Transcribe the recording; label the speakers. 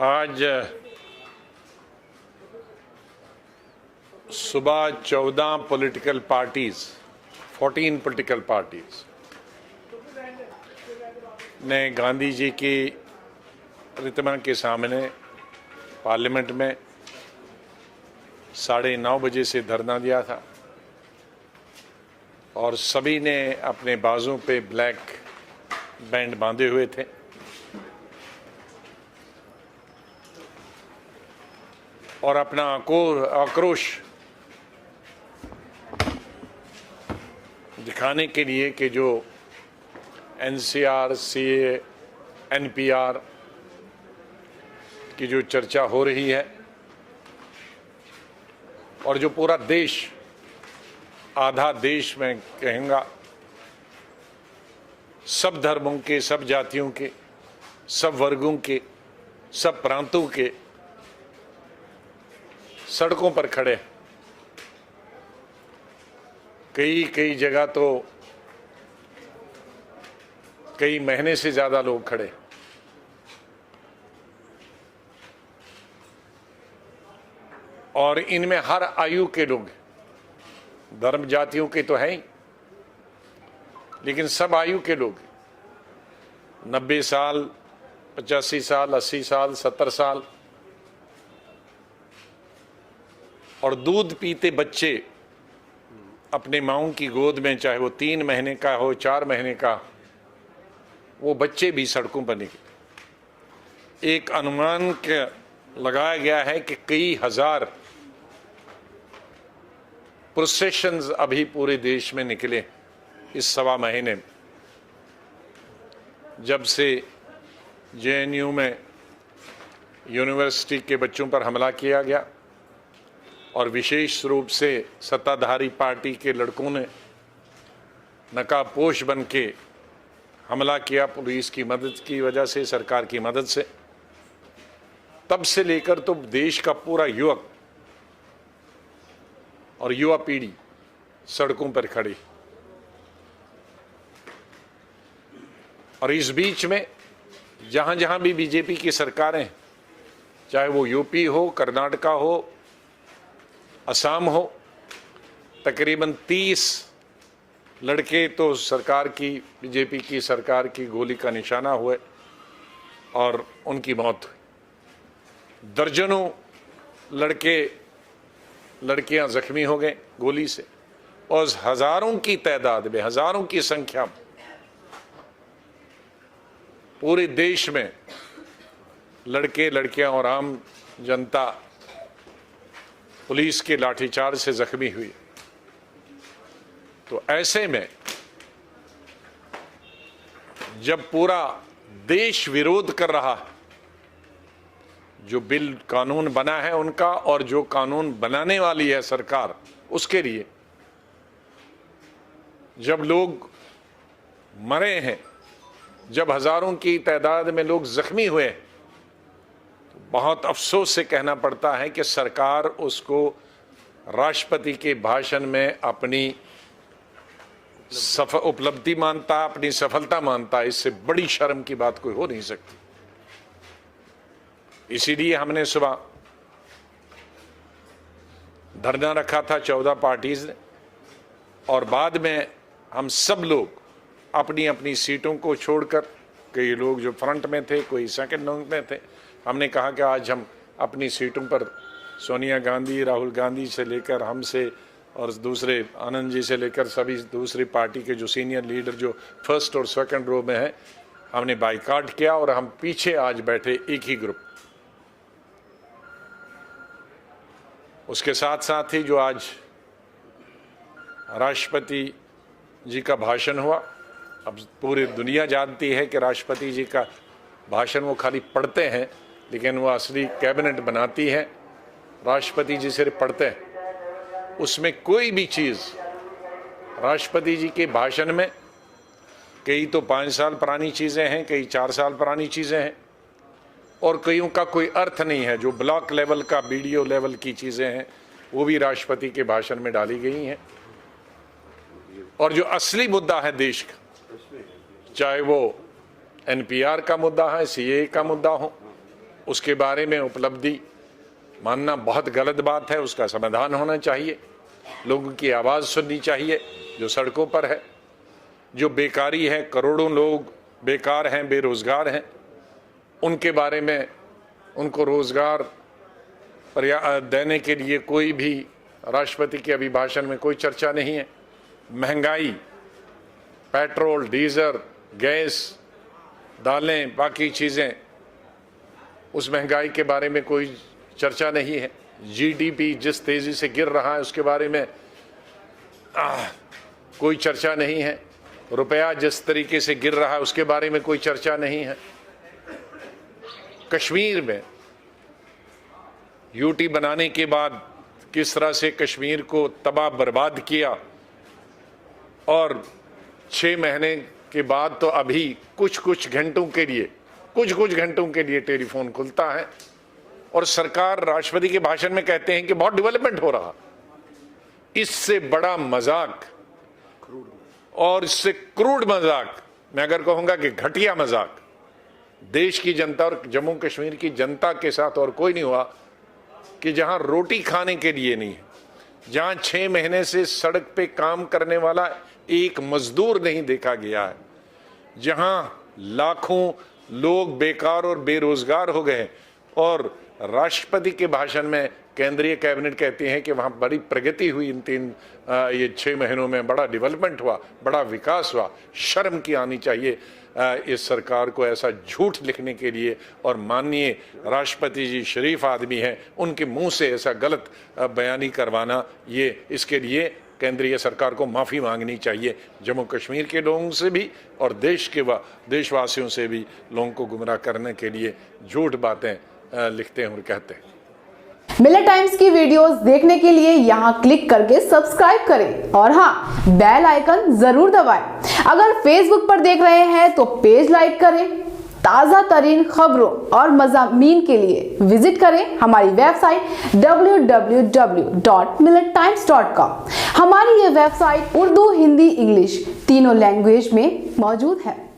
Speaker 1: आज सुबह 14 political parties 14 political parties ने गांधी जी की प्रतिमा के सामने पार्लियामेंट में 9:30 बजे से धरना दिया था और सभी ने अपने बाजू पे ब्लैक बैंड बांधे हुए थे। और अपना आक्रोश दिखाने के लिए कि जो एनसीआर, सीए, एनपीआर की जो चर्चा हो रही है और जो पूरा देश, आधा देश में कहूँगा, सब धर्मों के, सब जातियों के, सब वर्गों के, सब प्रांतों के सड़कों पर खड़े, कई जगह तो कई महीने से ज्यादा लोग खड़े। और इनमें हर आयु के लोग, धर्म जातियों के तो हैं ही, लेकिन सब आयु के लोग, 90 साल, 85 साल, 80 साल, 70 साल, और दूध पीते बच्चे अपने माँओं की गोद में, चाहे वो 3 महीने का हो, 4 महीने का, वो बच्चे भी सड़कों पर निकले। एक अनुमान के लगाया गया है कि कई हजार प्रोसेशंस अभी पूरे देश में निकले इस सवा महीने में, जब से जेएनयू में यूनिवर्सिटी के बच्चों पर हमला किया गया और विशेष रूप से सत्ताधारी पार्टी के लड़कों ने नकाबपोश बन के हमला किया पुलिस की मदद की वजह से, सरकार की मदद से। तब से लेकर तो देश का पूरा युवक और युवा पीढ़ी सड़कों पर खड़ी। और इस बीच में जहां जहां भी बीजेपी की सरकारें, चाहे वो यूपी हो, कर्नाटका हो, असम हो, तकरीबन 30 लड़के तो सरकार की, बीजेपी की सरकार की गोली का निशाना हुए और उनकी मौत हुई। दर्जनों लड़कियां जख्मी हो गए गोली से, और हजारों की तादाद में, हजारों की संख्या में पूरे देश में लड़के, लड़कियां और आम जनता पुलिस के लाठीचार्ज से जख्मी हुई। तो ऐसे में जब पूरा देश विरोध कर रहा है जो बिल कानून बना है उनका, और जो कानून बनाने वाली है सरकार उसके लिए, जब लोग मरे हैं, जब हजारों की तादाद में लोग जख्मी हुए, तो बहुत अफसोस से कहना पड़ता है कि सरकार उसको राष्ट्रपति के भाषण में अपनी उपलब्धि मानता, अपनी सफलता मानता। इससे बड़ी शर्म की बात कोई हो नहीं सकती। इसीलिए हमने सुबह धरना रखा था 14 पार्टीज ने, और बाद में हम सब लोग अपनी अपनी सीटों को छोड़कर, कई लोग जो फ्रंट में थे, कोई सेकंड में थे, हमने कहा कि आज हम अपनी सीटों पर सोनिया गांधी, राहुल गांधी से लेकर हमसे और दूसरे आनंद जी से लेकर सभी दूसरी पार्टी के जो सीनियर लीडर जो फर्स्ट और सेकंड रो में हैं, हमने बाइकाट किया और हम पीछे आज बैठे एक ही ग्रुप। उसके साथ साथ ही जो आज राष्ट्रपति जी का भाषण हुआ, अब पूरी दुनिया जानती है कि राष्ट्रपति जी का भाषण वो खाली पढ़ते हैं, लेकिन वो असली कैबिनेट बनाती है। राष्ट्रपति जी सिर्फ पढ़ते हैं, उसमें कोई भी चीज़ राष्ट्रपति जी के भाषण में, कई तो 5 साल पुरानी चीज़ें हैं, कई 4 साल पुरानी चीज़ें हैं, और कईयों का कोई अर्थ नहीं है। जो ब्लॉक लेवल का, बीडीओ लेवल की चीज़ें हैं, वो भी राष्ट्रपति के भाषण में डाली गई हैं। और जो असली मुद्दा है देश का, चाहे वो एनपीआर का मुद्दा है, सीए का मुद्दा हो, उसके बारे में उपलब्धि मानना बहुत गलत बात है। उसका समाधान होना चाहिए, लोगों की आवाज़ सुननी चाहिए जो सड़कों पर है, जो बेकारी है, करोड़ों लोग बेकार हैं, बेरोज़गार हैं, उनके बारे में, उनको रोज़गार देने के लिए कोई भी राष्ट्रपति के अभिभाषण में कोई चर्चा नहीं है। महंगाई, पेट्रोल, डीजल, गैस, दालें, बाकी चीज़ें, उस महंगाई के बारे में कोई चर्चा नहीं है। जीडीपी जिस तेज़ी से गिर रहा है उसके बारे में कोई चर्चा नहीं है। रुपया जिस तरीके से गिर रहा है उसके बारे में कोई चर्चा नहीं है। कश्मीर में यूटी बनाने के बाद किस तरह से कश्मीर को तबाह बर्बाद किया, और 6 महीने के बाद तो अभी कुछ घंटों के लिए टेलीफोन खुलता है और सरकार राष्ट्रपति के भाषण में कहते हैं कि बहुत डेवलपमेंट हो रहा। इससे बड़ा मजाक और इससे क्रूड मजाक, मैं अगर कहूँगा कि घटिया मजाक, देश की जनता और जम्मू कश्मीर की जनता के साथ और कोई नहीं हुआ कि जहां रोटी खाने के लिए नहीं है, जहां 6 महीने से सड़क पे काम करने वाला एक मजदूर नहीं देखा गया है, जहां लाखों लोग बेकार और बेरोजगार हो गए, और राष्ट्रपति के भाषण में केंद्रीय कैबिनेट कहती है कि वहां बड़ी प्रगति हुई, ये 6 महीनों में बड़ा डेवलपमेंट हुआ, बड़ा विकास हुआ। शर्म की आनी चाहिए इस सरकार को ऐसा झूठ लिखने के लिए, और माननीय राष्ट्रपति जी शरीफ आदमी हैं, उनके मुंह से ऐसा गलत बयानी करवाना, ये इसके लिए केंद्रीय सरकार को माफ़ी मांगनी चाहिए। जम्मू कश्मीर के लोगों से भी और देशवासियों से भी लोगों को गुमराह करने के लिए झूठ बातें लिखते हैं और कहते हैं।
Speaker 2: मिलत टाइम्स की वीडियोस देखने के लिए यहाँ क्लिक करके सब्सक्राइब करें और हाँ, बेल आइकन जरूर दबाएं। अगर फेसबुक पर देख रहे हैं तो पेज लाइक करें। ताज़ा तरीन खबरों और मज़ामीन के लिए विजिट करें हमारी वेबसाइट www.millettimes.com। हमारी ये वेबसाइट उर्दू, हिंदी, इंग्लिश तीनों लैंग्वेज में मौजूद है।